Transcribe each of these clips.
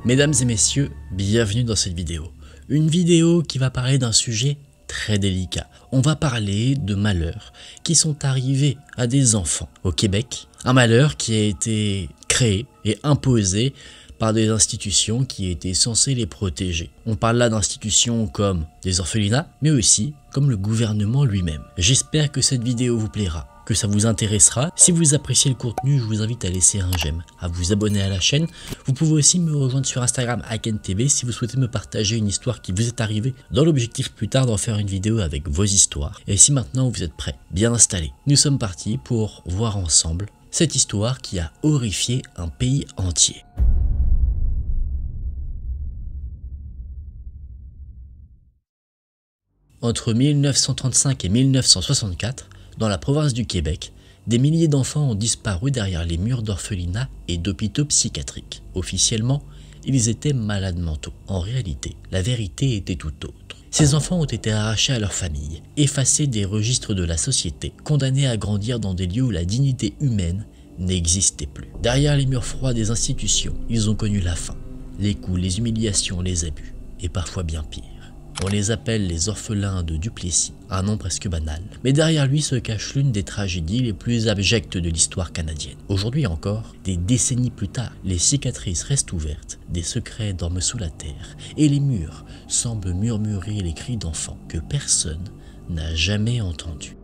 Mesdames et messieurs, bienvenue dans cette vidéo. Une vidéo qui va parler d'un sujet très délicat. On va parler de malheurs qui sont arrivés à des enfants au Québec. Un malheur qui a été créé et imposé par des institutions qui étaient censées les protéger. On parle là d'institutions comme des orphelinats, mais aussi comme le gouvernement lui-même. J'espère que cette vidéo vous plaira, que ça vous intéressera. Si vous appréciez le contenu, je vous invite à laisser un j'aime, à vous abonner à la chaîne. Vous pouvez aussi me rejoindre sur Instagram @KenTV si vous souhaitez me partager une histoire qui vous est arrivée, dans l'objectif plus tard d'en faire une vidéo avec vos histoires. Et si maintenant vous êtes prêts, bien installés, nous sommes partis pour voir ensemble cette histoire qui a horrifié un pays entier. Entre 1935 et 1964, dans la province du Québec, des milliers d'enfants ont disparu derrière les murs d'orphelinats et d'hôpitaux psychiatriques. Officiellement, ils étaient malades mentaux. En réalité, la vérité était tout autre. Ces enfants ont été arrachés à leur famille, effacés des registres de la société, condamnés à grandir dans des lieux où la dignité humaine n'existait plus. Derrière les murs froids des institutions, ils ont connu la faim, les coups, les humiliations, les abus, et parfois bien pire. On les appelle les orphelins de Duplessis, un nom presque banal. Mais derrière lui se cache l'une des tragédies les plus abjectes de l'histoire canadienne. Aujourd'hui encore, des décennies plus tard, les cicatrices restent ouvertes, des secrets dorment sous la terre, et les murs semblent murmurer les cris d'enfants que personne n'a jamais entendus.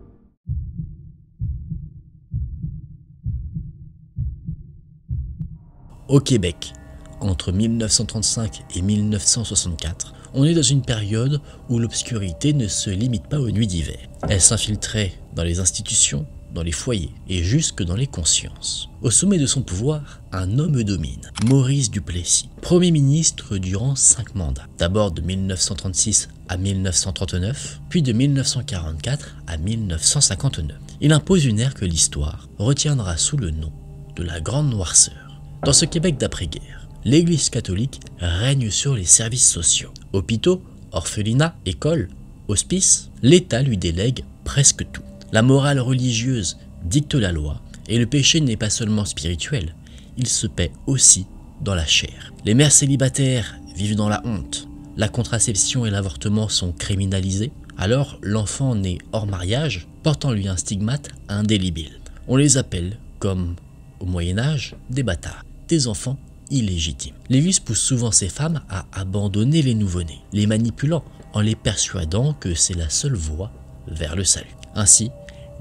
Au Québec, entre 1935 et 1964, on est dans une période où l'obscurité ne se limite pas aux nuits d'hiver. Elle s'infiltrait dans les institutions, dans les foyers et jusque dans les consciences. Au sommet de son pouvoir, un homme domine, Maurice Duplessis, Premier ministre durant 5 mandats. D'abord de 1936 à 1939, puis de 1944 à 1959. Il impose une ère que l'histoire retiendra sous le nom de la Grande Noirceur. Dans ce Québec d'après-guerre, l'Église catholique règne sur les services sociaux. Hôpitaux, orphelinats, écoles, hospices, l'État lui délègue presque tout. La morale religieuse dicte la loi et le péché n'est pas seulement spirituel, il se paie aussi dans la chair. Les mères célibataires vivent dans la honte. La contraception et l'avortement sont criminalisés. Alors l'enfant né hors mariage porte en lui un stigmate indélébile. On les appelle, comme au Moyen-Âge, des bâtards, des enfants illégitimes. Lévis pousse souvent ces femmes à abandonner les nouveau-nés, les manipulant en les persuadant que c'est la seule voie vers le salut. Ainsi,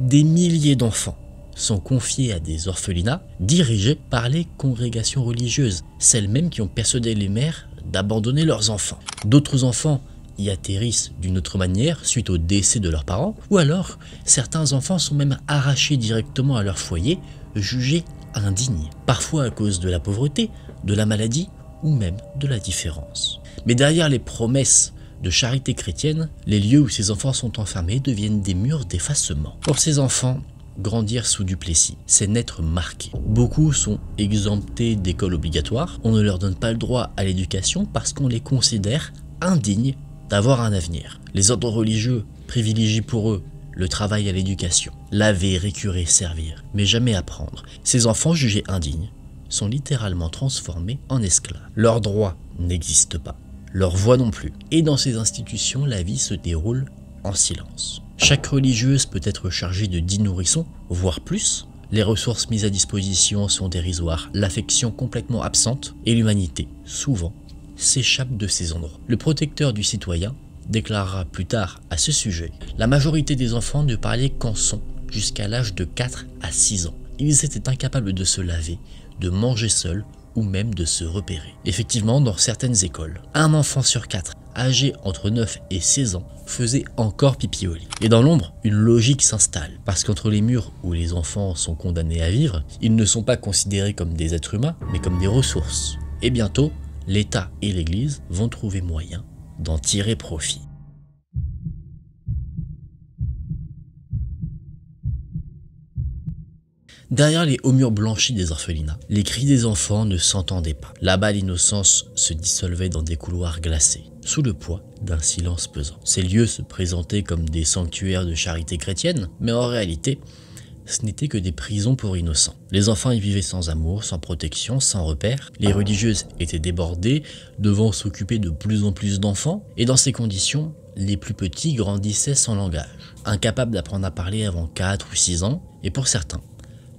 des milliers d'enfants sont confiés à des orphelinats dirigés par les congrégations religieuses, celles mêmes qui ont persuadé les mères d'abandonner leurs enfants. D'autres enfants y atterrissent d'une autre manière suite au décès de leurs parents, ou alors certains enfants sont même arrachés directement à leur foyer, jugés indignes, parfois à cause de la pauvreté, de la maladie ou même de la différence. Mais derrière les promesses de charité chrétienne, les lieux où ces enfants sont enfermés deviennent des murs d'effacement. Pour ces enfants, grandir sous Duplessis, c'est n'être marqué. Beaucoup sont exemptés d'école obligatoire, on ne leur donne pas le droit à l'éducation parce qu'on les considère indignes d'avoir un avenir. Les ordres religieux privilégient pour eux le travail à l'éducation, laver, récurer, servir, mais jamais apprendre. Ces enfants jugés indignes sont littéralement transformés en esclaves. Leurs droits n'existent pas, leur voix non plus. Et dans ces institutions, la vie se déroule en silence. Chaque religieuse peut être chargée de 10 nourrissons, voire plus. Les ressources mises à disposition sont dérisoires, l'affection complètement absente, et l'humanité, souvent, s'échappe de ces endroits. Le protecteur du citoyen déclarera plus tard à ce sujet: la majorité des enfants ne parlaient qu'en son jusqu'à l'âge de 4 à 6 ans. Ils étaient incapables de se laver, de manger seuls ou même de se repérer. Effectivement, dans certaines écoles, un enfant sur 4 âgé entre 9 et 16 ans faisait encore pipi au lit. Et dans l'ombre, une logique s'installe, parce qu'entre les murs où les enfants sont condamnés à vivre, ils ne sont pas considérés comme des êtres humains, mais comme des ressources. Et bientôt, l'État et l'Église vont trouver moyen d'en tirer profit. Derrière les hauts murs blanchis des orphelinats, les cris des enfants ne s'entendaient pas. Là-bas, l'innocence se dissolvait dans des couloirs glacés, sous le poids d'un silence pesant. Ces lieux se présentaient comme des sanctuaires de charité chrétienne, mais en réalité, ce n'était que des prisons pour innocents. Les enfants y vivaient sans amour, sans protection, sans repères. Les religieuses étaient débordées, devant s'occuper de plus en plus d'enfants, et dans ces conditions, les plus petits grandissaient sans langage, incapables d'apprendre à parler avant 4 ou 6 ans, et pour certains,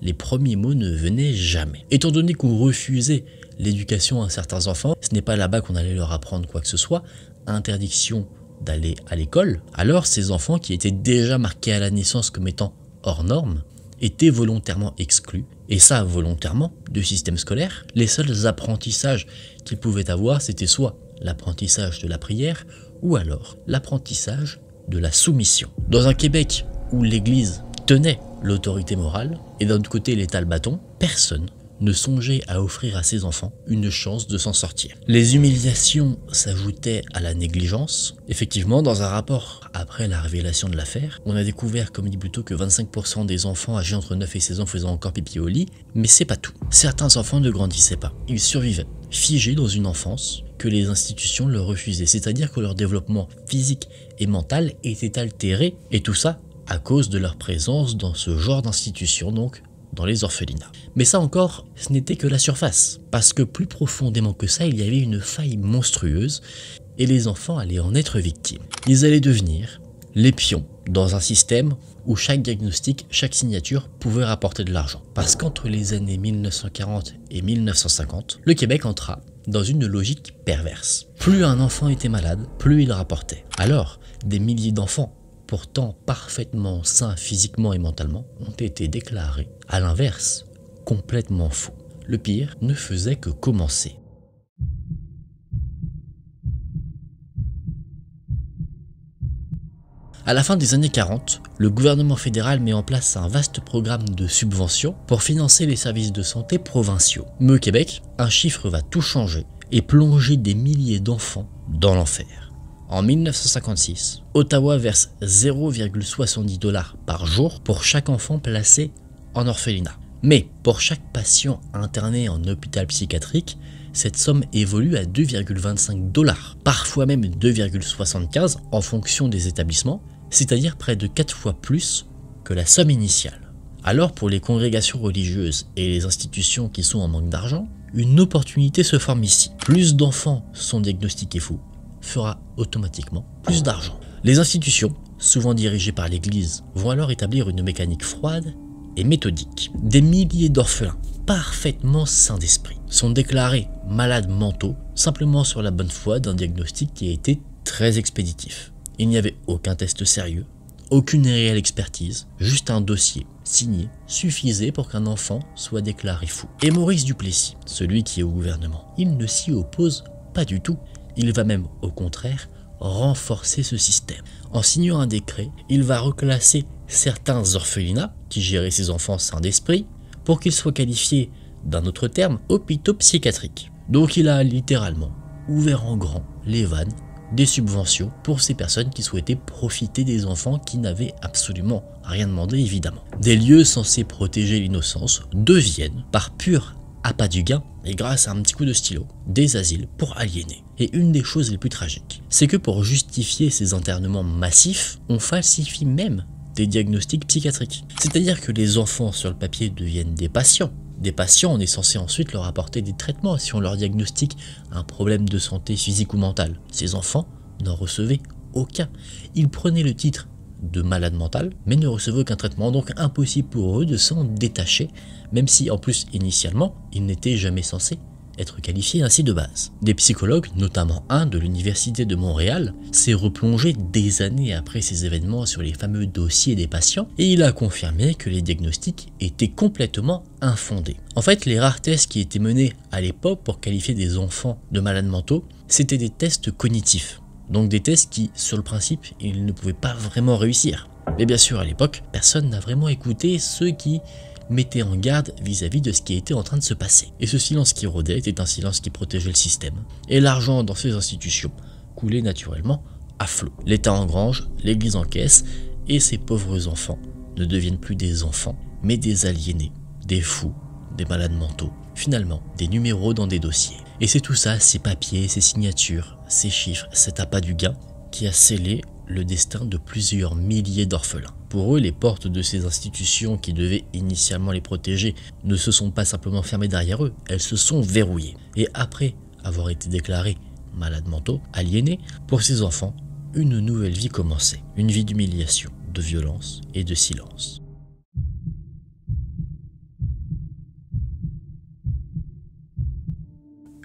les premiers mots ne venaient jamais. Étant donné qu'on refusait l'éducation à certains enfants, ce n'est pas là-bas qu'on allait leur apprendre quoi que ce soit, interdiction d'aller à l'école, alors ces enfants qui étaient déjà marqués à la naissance comme étant hors normes, étaient volontairement exclus, et ça volontairement, du système scolaire. Les seuls apprentissages qu'ils pouvaient avoir, c'était soit l'apprentissage de la prière, ou alors l'apprentissage de la soumission. Dans un Québec où l'Église tenait l'autorité morale, et d'un autre côté l'État le bâton, personne ne songeait à offrir à ses enfants une chance de s'en sortir. Les humiliations s'ajoutaient à la négligence. Effectivement, dans un rapport après la révélation de l'affaire, on a découvert, comme dit plutôt, que 25% des enfants âgés entre 9 et 16 ans faisaient encore pipi au lit, mais c'est pas tout. Certains enfants ne grandissaient pas, ils survivaient, figés dans une enfance que les institutions leur refusaient, c'est-à-dire que leur développement physique et mental était altéré, et tout ça à cause de leur présence dans ce genre d'institution, donc dans les orphelinats. Mais ça encore, ce n'était que la surface, parce que plus profondément que ça, il y avait une faille monstrueuse, et les enfants allaient en être victimes. Ils allaient devenir les pions dans un système où chaque diagnostic, chaque signature pouvait rapporter de l'argent. Parce qu'entre les années 1940 et 1950, le Québec entra dans une logique perverse. Plus un enfant était malade, plus il rapportait. Alors, des milliers d'enfants, pourtant parfaitement sains physiquement et mentalement, ont été déclarés, à l'inverse, complètement fous. Le pire ne faisait que commencer. À la fin des années 40, le gouvernement fédéral met en place un vaste programme de subventions pour financer les services de santé provinciaux. Mais au Québec, un chiffre va tout changer et plonger des milliers d'enfants dans l'enfer. En 1956, Ottawa verse 0,70 $ par jour pour chaque enfant placé en orphelinat. Mais pour chaque patient interné en hôpital psychiatrique, cette somme évolue à 2,25 $, parfois même 2,75 en fonction des établissements, c'est-à-dire près de 4 fois plus que la somme initiale. Alors pour les congrégations religieuses et les institutions qui sont en manque d'argent, une opportunité se forme ici. Plus d'enfants sont diagnostiqués fous, fera automatiquement plus d'argent. Les institutions, souvent dirigées par l'Église, vont alors établir une mécanique froide et méthodique. Des milliers d'orphelins, parfaitement sains d'esprit, sont déclarés malades mentaux simplement sur la bonne foi d'un diagnostic qui a été très expéditif. Il n'y avait aucun test sérieux, aucune réelle expertise, juste un dossier signé suffisait pour qu'un enfant soit déclaré fou. Et Maurice Duplessis, celui qui est au gouvernement, il ne s'y oppose pas du tout. Il va même, au contraire, renforcer ce système. En signant un décret, il va reclasser certains orphelinats qui géraient ces enfants sains d'esprit pour qu'ils soient qualifiés, d'un autre terme, hôpitaux psychiatriques. Donc il a littéralement ouvert en grand les vannes des subventions pour ces personnes qui souhaitaient profiter des enfants qui n'avaient absolument rien demandé évidemment. Des lieux censés protéger l'innocence deviennent, par pur appât du gain, et grâce à un petit coup de stylo, des asiles pour aliénés. Et une des choses les plus tragiques, c'est que pour justifier ces internements massifs, on falsifie même des diagnostics psychiatriques. C'est-à-dire que les enfants sur le papier deviennent des patients. Des patients, on est censé ensuite leur apporter des traitements si on leur diagnostique un problème de santé physique ou mentale. Ces enfants n'en recevaient aucun. Ils prenaient le titre de malade mental, mais ne recevaient aucun traitement, donc impossible pour eux de s'en détacher, même si en plus initialement, ils n'étaient jamais censés être qualifiés ainsi de base. Des psychologues, notamment un de l'Université de Montréal, s'est replongé des années après ces événements sur les fameux dossiers des patients, et il a confirmé que les diagnostics étaient complètement infondés. En fait, les rares tests qui étaient menés à l'époque pour qualifier des enfants de malades mentaux, c'était des tests cognitifs. Donc des tests qui, sur le principe, ils ne pouvaient pas vraiment réussir. Mais bien sûr, à l'époque, personne n'a vraiment écouté ceux qui mettaient en garde vis-à-vis de ce qui était en train de se passer. Et ce silence qui rôdait était un silence qui protégeait le système. Et l'argent dans ces institutions coulait naturellement à flot. L'État engrange, l'Église encaisse, et ces pauvres enfants ne deviennent plus des enfants, mais des aliénés, des fous, des malades mentaux, finalement des numéros dans des dossiers. Et c'est tout ça, ces papiers, ces signatures, ces chiffres, cet appât du gain, qui a scellé le destin de plusieurs milliers d'orphelins. Pour eux, les portes de ces institutions qui devaient initialement les protéger ne se sont pas simplement fermées derrière eux, elles se sont verrouillées. Et après avoir été déclarés malades mentaux, aliénés, pour ces enfants, une nouvelle vie commençait. Une vie d'humiliation, de violence et de silence.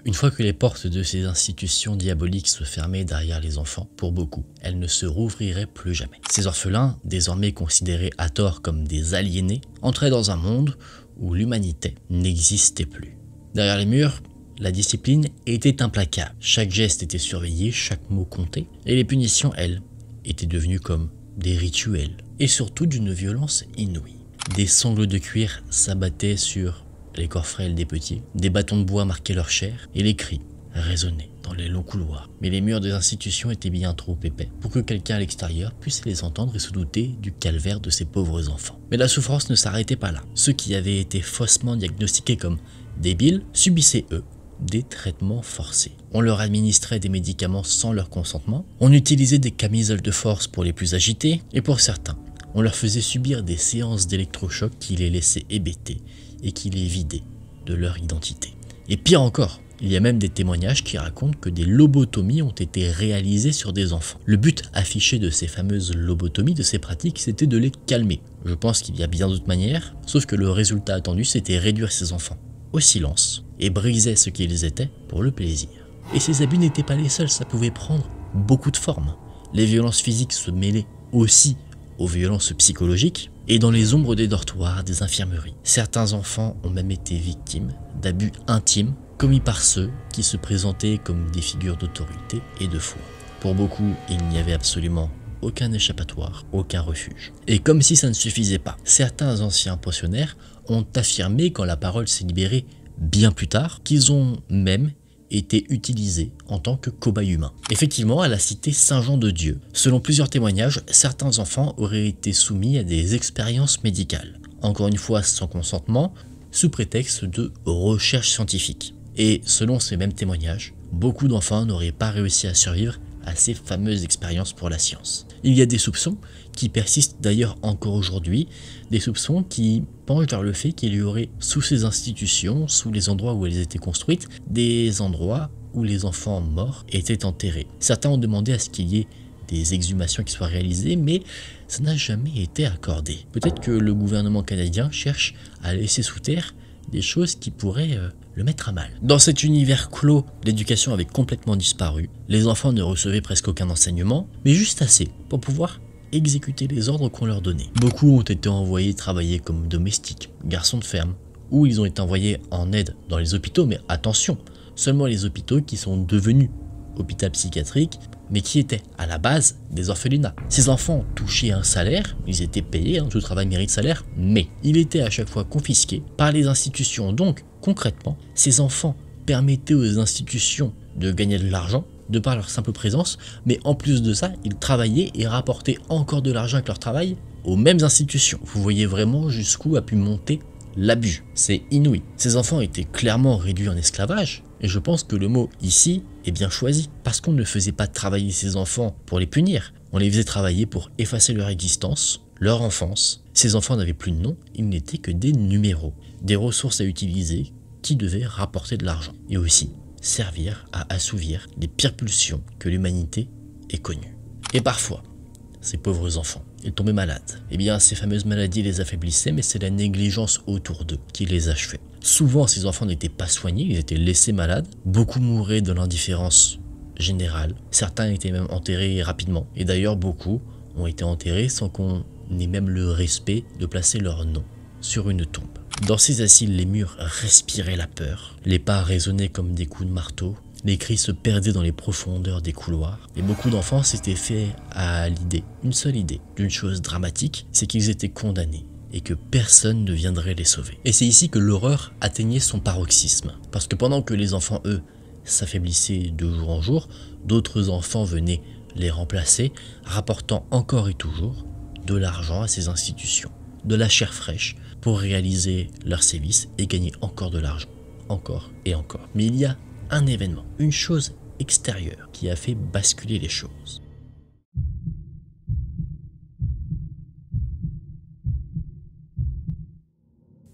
Une fois que les portes de ces institutions diaboliques se fermaient derrière les enfants, pour beaucoup, elles ne se rouvriraient plus jamais. Ces orphelins, désormais considérés à tort comme des aliénés, entraient dans un monde où l'humanité n'existait plus. Derrière les murs, la discipline était implacable. Chaque geste était surveillé, chaque mot comptait, et les punitions, elles, étaient devenues comme des rituels, et surtout d'une violence inouïe. Des sangles de cuir s'abattaient sur les corps frêles des petits, des bâtons de bois marquaient leur chair, et les cris résonnaient dans les longs couloirs. Mais les murs des institutions étaient bien trop épais pour que quelqu'un à l'extérieur puisse les entendre et se douter du calvaire de ces pauvres enfants. Mais la souffrance ne s'arrêtait pas là. Ceux qui avaient été faussement diagnostiqués comme débiles subissaient, eux, des traitements forcés. On leur administrait des médicaments sans leur consentement, on utilisait des camisoles de force pour les plus agités, et pour certains, on leur faisait subir des séances d'électrochocs qui les laissaient hébétés et qui les vidaient de leur identité. Et pire encore, il y a même des témoignages qui racontent que des lobotomies ont été réalisées sur des enfants. Le but affiché de ces fameuses lobotomies, de ces pratiques, c'était de les calmer. Je pense qu'il y a bien d'autres manières, sauf que le résultat attendu, c'était réduire ces enfants au silence et briser ce qu'ils étaient pour le plaisir. Et ces abus n'étaient pas les seuls, ça pouvait prendre beaucoup de formes. Les violences physiques se mêlaient aussi aux violences psychologiques, et dans les ombres des dortoirs, des infirmeries. Certains enfants ont même été victimes d'abus intimes commis par ceux qui se présentaient comme des figures d'autorité et de foi. Pour beaucoup, il n'y avait absolument aucun échappatoire, aucun refuge. Et comme si ça ne suffisait pas, certains anciens pensionnaires ont affirmé, quand la parole s'est libérée bien plus tard, qu'ils ont même été utilisés en tant que cobayes humains. Effectivement, à la cité Saint-Jean-de-Dieu, selon plusieurs témoignages, certains enfants auraient été soumis à des expériences médicales, encore une fois sans consentement, sous prétexte de recherche scientifique. Et selon ces mêmes témoignages, beaucoup d'enfants n'auraient pas réussi à survivre à ces fameuses expériences pour la science. Il y a des soupçons qui persistent d'ailleurs encore aujourd'hui, des soupçons qui penchent vers le fait qu'il y aurait sous ces institutions, sous les endroits où elles étaient construites, des endroits où les enfants morts étaient enterrés. Certains ont demandé à ce qu'il y ait des exhumations qui soient réalisées, mais ça n'a jamais été accordé. Peut-être que le gouvernement canadien cherche à laisser sous terre des choses qui pourraient le mettre à mal. Dans cet univers clos, l'éducation avait complètement disparu. Les enfants ne recevaient presque aucun enseignement, mais juste assez pour pouvoir exécuter les ordres qu'on leur donnait. Beaucoup ont été envoyés travailler comme domestiques, garçons de ferme, ou ils ont été envoyés en aide dans les hôpitaux, mais attention, seulement les hôpitaux qui sont devenus hôpitaux psychiatriques, mais qui étaient à la base des orphelinats. Ces enfants touchaient un salaire, ils étaient payés, tout travail mérite salaire, mais il était à chaque fois confisqué par les institutions. Donc, concrètement, ces enfants permettaient aux institutions de gagner de l'argent, de par leur simple présence, mais en plus de ça, ils travaillaient et rapportaient encore de l'argent avec leur travail aux mêmes institutions. Vous voyez vraiment jusqu'où a pu monter l'abus. C'est inouï. Ces enfants étaient clairement réduits en esclavage, et je pense que le mot ici est bien choisi, parce qu'on ne faisait pas travailler ces enfants pour les punir, on les faisait travailler pour effacer leur existence, leur enfance. Ces enfants n'avaient plus de nom, ils n'étaient que des numéros, des ressources à utiliser qui devaient rapporter de l'argent, et aussi servir à assouvir les pires pulsions que l'humanité ait connues. Et parfois, ces pauvres enfants, ils tombaient malades. Eh bien, ces fameuses maladies les affaiblissaient, mais c'est la négligence autour d'eux qui les achevait. Souvent, ces enfants n'étaient pas soignés, ils étaient laissés malades. Beaucoup mouraient de l'indifférence générale. Certains étaient même enterrés rapidement. Et d'ailleurs, beaucoup ont été enterrés sans qu'on ait même le respect de placer leur nom sur une tombe. Dans ces asiles, les murs respiraient la peur. Les pas résonnaient comme des coups de marteau. Les cris se perdaient dans les profondeurs des couloirs. Et beaucoup d'enfants s'étaient fait à l'idée, une seule idée, d'une chose dramatique, c'est qu'ils étaient condamnés et que personne ne viendrait les sauver. Et c'est ici que l'horreur atteignait son paroxysme. Parce que pendant que les enfants, eux, s'affaiblissaient de jour en jour, d'autres enfants venaient les remplacer, rapportant encore et toujours de l'argent à ces institutions, de la chair fraîche, pour réaliser leurs sévices et gagner encore de l'argent, encore et encore. Mais il y a un événement, une chose extérieure qui a fait basculer les choses.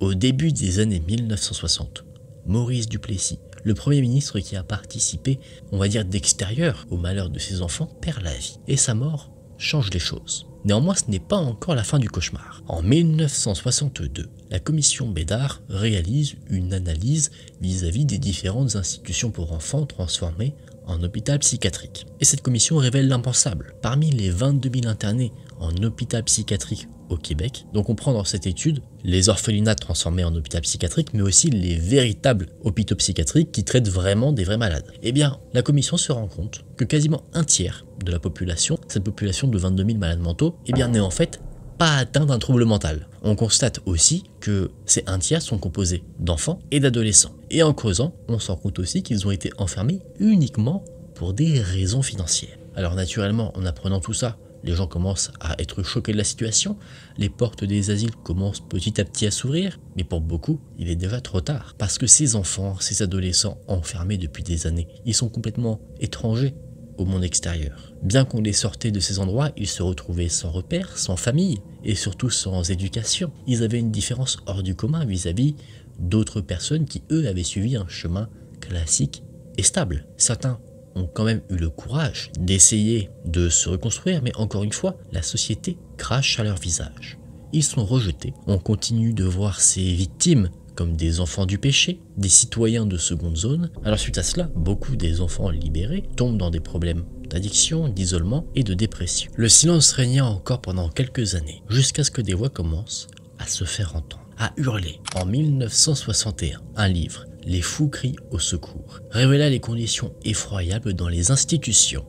Au début des années 1960, Maurice Duplessis, le Premier ministre qui a participé, on va dire d'extérieur, au malheur de ses enfants, perd la vie. Et sa mort change les choses. Néanmoins, ce n'est pas encore la fin du cauchemar. En 1962, la commission Bédard réalise une analyse vis-à-vis des différentes institutions pour enfants transformées en hôpital psychiatrique. Et cette commission révèle l'impensable. Parmi les 22 000 internés en hôpital psychiatrique au Québec, donc on prend dans cette étude les orphelinats transformés en hôpital psychiatrique, mais aussi les véritables hôpitaux psychiatriques qui traitent vraiment des vrais malades. Eh bien, la commission se rend compte que quasiment un tiers de la population, cette population de 22 000 malades mentaux, eh bien n'est en fait pas atteint d'un trouble mental. On constate aussi que ces un tiers sont composés d'enfants et d'adolescents. Et en creusant, on se rend compte aussi qu'ils ont été enfermés uniquement pour des raisons financières. Alors naturellement, en apprenant tout ça, les gens commencent à être choqués de la situation, les portes des asiles commencent petit à petit à s'ouvrir, mais pour beaucoup, il est déjà trop tard. Parce que ces enfants, ces adolescents enfermés depuis des années, ils sont complètement étrangers au monde extérieur. Bien qu'on les sortait de ces endroits, ils se retrouvaient sans repères, sans famille, et surtout sans éducation. Ils avaient une différence hors du commun vis-à-vis d'autres personnes qui, eux, avaient suivi un chemin classique et stable. Certains ont quand même eu le courage d'essayer de se reconstruire, mais encore une fois, la société crache à leur visage. Ils sont rejetés. On continue de voir ces victimes comme des enfants du péché, des citoyens de seconde zone. Alors suite à cela, beaucoup des enfants libérés tombent dans des problèmes d'addiction, d'isolement et de dépression. Le silence régna encore pendant quelques années, jusqu'à ce que des voix commencent à se faire entendre, à hurler. En 1961, un livre, Les fous crient au secours, révéla les conditions effroyables dans les institutions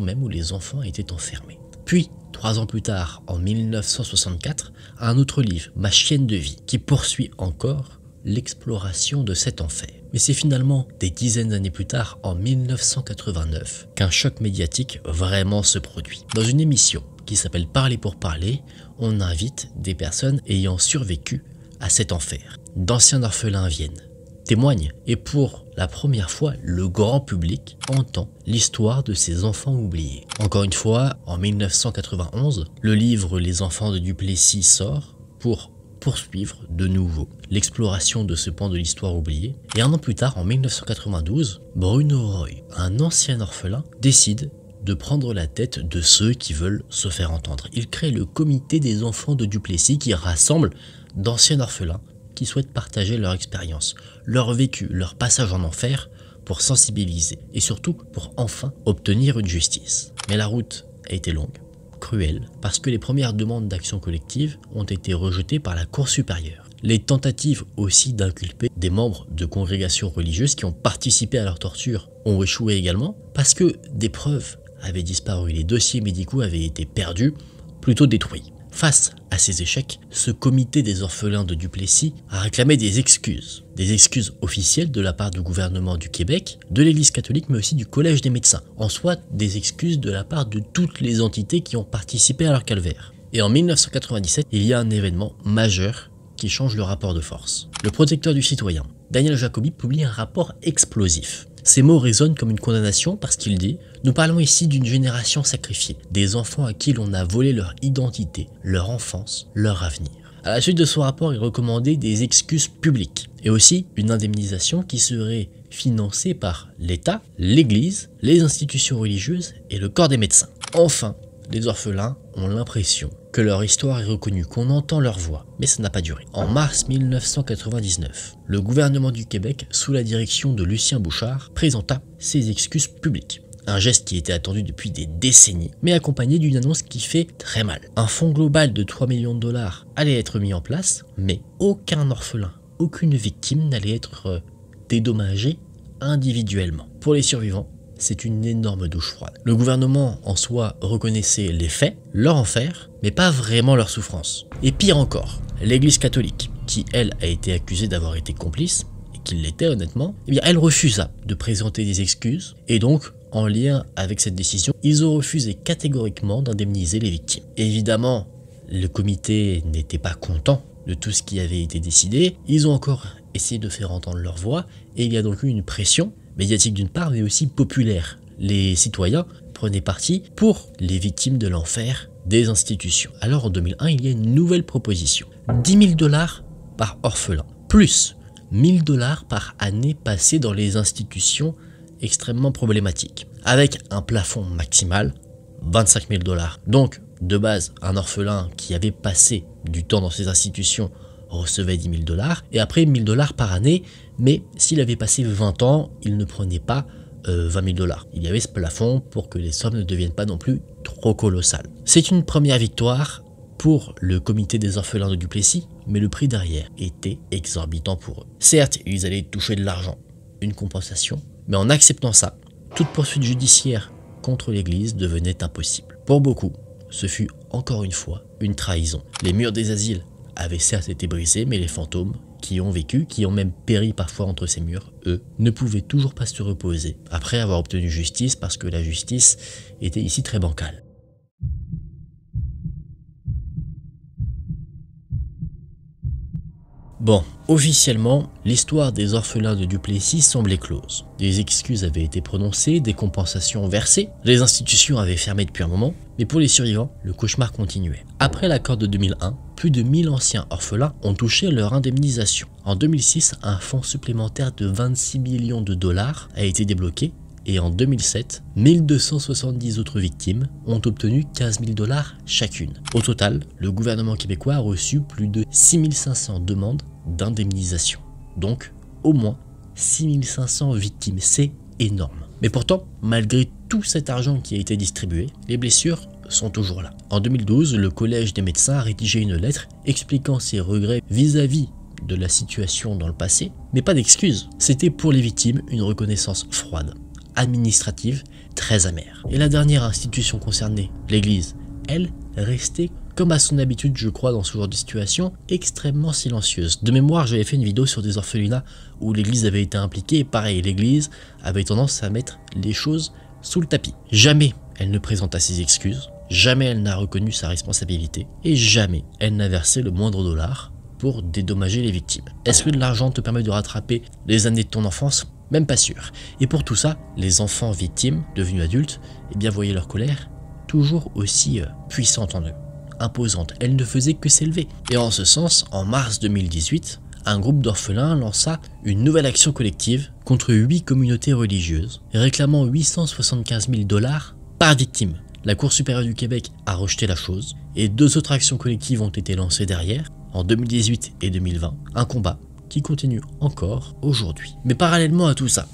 même où les enfants étaient enfermés. Puis, 3 ans plus tard, en 1964, un autre livre, Ma chienne de vie, qui poursuit encore l'exploration de cet enfer. Mais c'est finalement des dizaines d'années plus tard, en 1989, qu'un choc médiatique vraiment se produit. Dans une émission qui s'appelle Parler pour parler, on invite des personnes ayant survécu à cet enfer. D'anciens orphelins viennent, témoignent, et pour la première fois, le grand public entend l'histoire de ces enfants oubliés. Encore une fois, en 1991, le livre Les enfants de Duplessis sort pour poursuivre de nouveau l'exploration de ce pan de l'histoire oubliée. Et un an plus tard, en 1992, Bruno Roy, un ancien orphelin, décide de prendre la tête de ceux qui veulent se faire entendre. Il crée le comité des enfants de Duplessis qui rassemble d'anciens orphelins qui souhaitent partager leur expérience, leur vécu, leur passage en enfer pour sensibiliser et surtout pour enfin obtenir une justice. Mais la route a été longue, cruelle, parce que les premières demandes d'action collective ont été rejetées par la Cour supérieure. Les tentatives aussi d'inculper des membres de congrégations religieuses qui ont participé à leur torture ont échoué également parce que des preuves avaient disparu, les dossiers médicaux avaient été perdus, plutôt détruits. Face à ces échecs, ce comité des orphelins de Duplessis a réclamé des excuses officielles de la part du gouvernement du Québec, de l'Église catholique, mais aussi du Collège des médecins, en soit des excuses de la part de toutes les entités qui ont participé à leur calvaire. Et en 1997, il y a un événement majeur qui change le rapport de force. Le protecteur du citoyen, Daniel Jacobi, publie un rapport explosif. Ces mots résonnent comme une condamnation parce qu'il dit « Nous parlons ici d'une génération sacrifiée, des enfants à qui l'on a volé leur identité, leur enfance, leur avenir. » À la suite de ce rapport, il recommandait des excuses publiques et aussi une indemnisation qui serait financée par l'État, l'Église, les institutions religieuses et le corps des médecins. Enfin, les orphelins ont l'impression que leur histoire est reconnue, qu'on entend leur voix, mais ça n'a pas duré. En mars 1999, le gouvernement du Québec, sous la direction de Lucien Bouchard, présenta ses excuses publiques. Un geste qui était attendu depuis des décennies, mais accompagné d'une annonce qui fait très mal. Un fonds global de 3 millions de dollars allait être mis en place, mais aucun orphelin, aucune victime n'allait être dédommagé individuellement. Pour les survivants, c'est une énorme douche froide. Le gouvernement en soi reconnaissait les faits, leur enfer, mais pas vraiment leur souffrance. Et pire encore, l'Église catholique, qui elle a été accusée d'avoir été complice, et qui l'était honnêtement, eh bien elle refusa de présenter des excuses, et donc en lien avec cette décision, ils ont refusé catégoriquement d'indemniser les victimes. Évidemment, le comité n'était pas content de tout ce qui avait été décidé, ils ont encore essayé de faire entendre leur voix, et il y a donc eu une pression médiatique d'une part, mais aussi populaire. Les citoyens prenaient parti pour les victimes de l'enfer des institutions. Alors en 2001, il y a une nouvelle proposition. 10 000 $ par orphelin, plus 1000 $ par année passée dans les institutions extrêmement problématiques, avec un plafond maximal, 25 000 $. Donc, de base, un orphelin qui avait passé du temps dans ces institutions recevait 10 000 $, et après 1000 $ par année, mais s'il avait passé 20 ans, il ne prenait pas 20 000 $. Il y avait ce plafond pour que les sommes ne deviennent pas non plus trop colossales. C'est une première victoire pour le comité des orphelins de Duplessis, mais le prix derrière était exorbitant pour eux. Certes, ils allaient toucher de l'argent, une compensation, mais en acceptant ça, toute poursuite judiciaire contre l'Église devenait impossible. Pour beaucoup, ce fut encore une fois une trahison. Les murs des asiles avaient certes été brisés, mais les fantômes qui ont vécu, qui ont même péri parfois entre ces murs, eux, ne pouvaient toujours pas se reposer après avoir obtenu justice, parce que la justice était ici très bancale. Bon, officiellement, l'histoire des orphelins de Duplessis semblait close. Des excuses avaient été prononcées, des compensations versées, les institutions avaient fermé depuis un moment, mais pour les survivants, le cauchemar continuait. Après l'accord de 2001, plus de 1000 anciens orphelins ont touché leur indemnisation. En 2006, un fonds supplémentaire de 26 millions de $ a été débloqué, et en 2007, 1270 autres victimes ont obtenu 15 000 $ chacune. Au total, le gouvernement québécois a reçu plus de 6500 demandes d'indemnisation. Donc, au moins 6500 victimes, c'est énorme. Mais pourtant, malgré tout cet argent qui a été distribué, les blessures sont toujours là. En 2012, le Collège des médecins a rédigé une lettre expliquant ses regrets vis-à-vis de la situation dans le passé, mais pas d'excuses. C'était pour les victimes une reconnaissance froide, administrative, très amère. Et la dernière institution concernée, l'Église, elle, restait, comme à son habitude je crois dans ce genre de situation, extrêmement silencieuse. De mémoire, j'avais fait une vidéo sur des orphelinats où l'Église avait été impliquée, et pareil, l'Église avait tendance à mettre les choses sous le tapis. Jamais elle ne présenta ses excuses, jamais elle n'a reconnu sa responsabilité, et jamais elle n'a versé le moindre dollar pour dédommager les victimes. Est-ce que de l'argent te permet de rattraper les années de ton enfance ? Même pas sûr. Et pour tout ça, les enfants victimes, devenus adultes, eh bien voyaient leur colère toujours aussi puissante en eux, imposante. Elle ne faisait que s'élever. Et en ce sens, en mars 2018, un groupe d'orphelins lança une nouvelle action collective contre 8 communautés religieuses, réclamant 875 000 $ par victime. La Cour supérieure du Québec a rejeté la chose, et 2 autres actions collectives ont été lancées derrière, en 2018 et 2020, un combat qui continue encore aujourd'hui. Mais parallèlement à tout ça,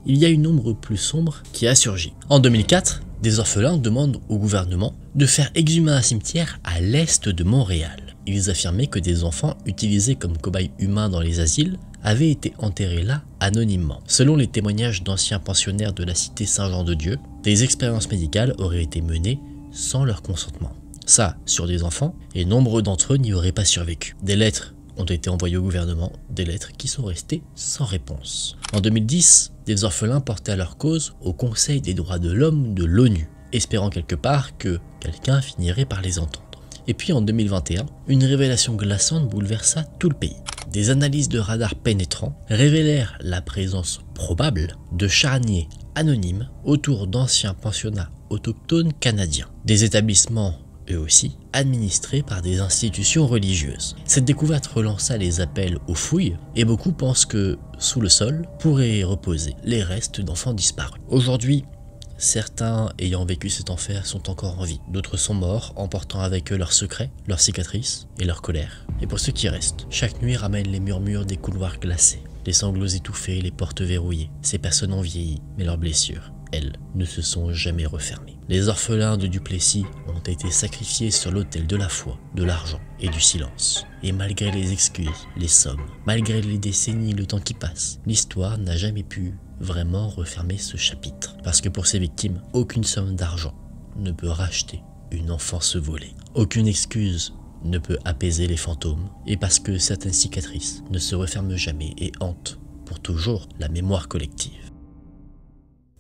il y a une ombre plus sombre qui a surgi. En 2004, des orphelins demandent au gouvernement de faire exhumer un cimetière à l'est de Montréal. Ils affirmaient que des enfants utilisés comme cobayes humains dans les asiles avaient été enterrés là anonymement. Selon les témoignages d'anciens pensionnaires de la cité Saint-Jean-de-Dieu, des expériences médicales auraient été menées sans leur consentement. Ça, sur des enfants, et nombreux d'entre eux n'y auraient pas survécu. Des lettres ont été envoyés au gouvernement, des lettres qui sont restées sans réponse. En 2010, des orphelins portaient à leur cause au Conseil des droits de l'homme de l'ONU, espérant quelque part que quelqu'un finirait par les entendre. Et puis en 2021, une révélation glaçante bouleversa tout le pays. Des analyses de radars pénétrants révélèrent la présence probable de charniers anonymes autour d'anciens pensionnats autochtones canadiens. Des établissements eux aussi, administrés par des institutions religieuses. Cette découverte relança les appels aux fouilles, et beaucoup pensent que, sous le sol, pourraient reposer les restes d'enfants disparus. Aujourd'hui, certains ayant vécu cet enfer sont encore en vie. D'autres sont morts, emportant avec eux leurs secrets, leurs cicatrices et leur colère. Et pour ceux qui restent, chaque nuit ramène les murmures des couloirs glacés, les sanglots étouffés, les portes verrouillées. Ces personnes ont vieilli, mais leurs blessures, elles, ne se sont jamais refermées. Les orphelins de Duplessis ont été sacrifiés sur l'autel de la foi, de l'argent et du silence. Et malgré les excuses, les sommes, malgré les décennies, le temps qui passe, l'histoire n'a jamais pu vraiment refermer ce chapitre. Parce que pour ces victimes, aucune somme d'argent ne peut racheter une enfance volée. Aucune excuse ne peut apaiser les fantômes. Et parce que certaines cicatrices ne se referment jamais et hantent pour toujours la mémoire collective.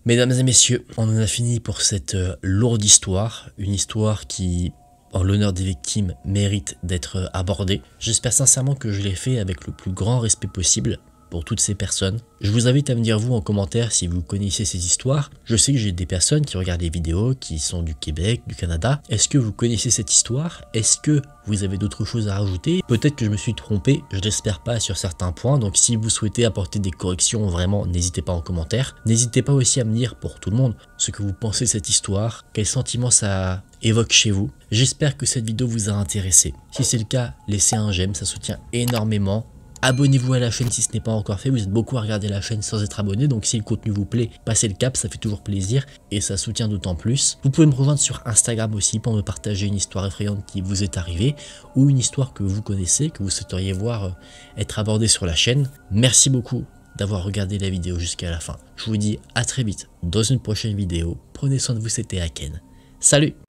Mesdames et messieurs, on en a fini pour cette lourde histoire, une histoire qui, en l'honneur des victimes, mérite d'être abordée. J'espère sincèrement que je l'ai fait avec le plus grand respect possible, pour toutes ces personnes. Je vous invite à me dire vous en commentaire si vous connaissez ces histoires. Je sais que j'ai des personnes qui regardent les vidéos, qui sont du Québec, du Canada. Est-ce que vous connaissez cette histoire? Est-ce que vous avez d'autres choses à rajouter? Peut-être que je me suis trompé, je l'espère pas sur certains points. Donc si vous souhaitez apporter des corrections, vraiment, n'hésitez pas en commentaire. N'hésitez pas aussi à me dire pour tout le monde ce que vous pensez de cette histoire, quels sentiments ça évoque chez vous. J'espère que cette vidéo vous a intéressé. Si c'est le cas, laissez un j'aime, ça soutient énormément. Abonnez-vous à la chaîne si ce n'est pas encore fait, vous êtes beaucoup à regarder la chaîne sans être abonné, donc si le contenu vous plaît, passez le cap, ça fait toujours plaisir et ça soutient d'autant plus. Vous pouvez me rejoindre sur Instagram aussi pour me partager une histoire effrayante qui vous est arrivée ou une histoire que vous connaissez, que vous souhaiteriez voir être abordée sur la chaîne. Merci beaucoup d'avoir regardé la vidéo jusqu'à la fin. Je vous dis à très vite dans une prochaine vidéo. Prenez soin de vous, c'était Aken. Salut!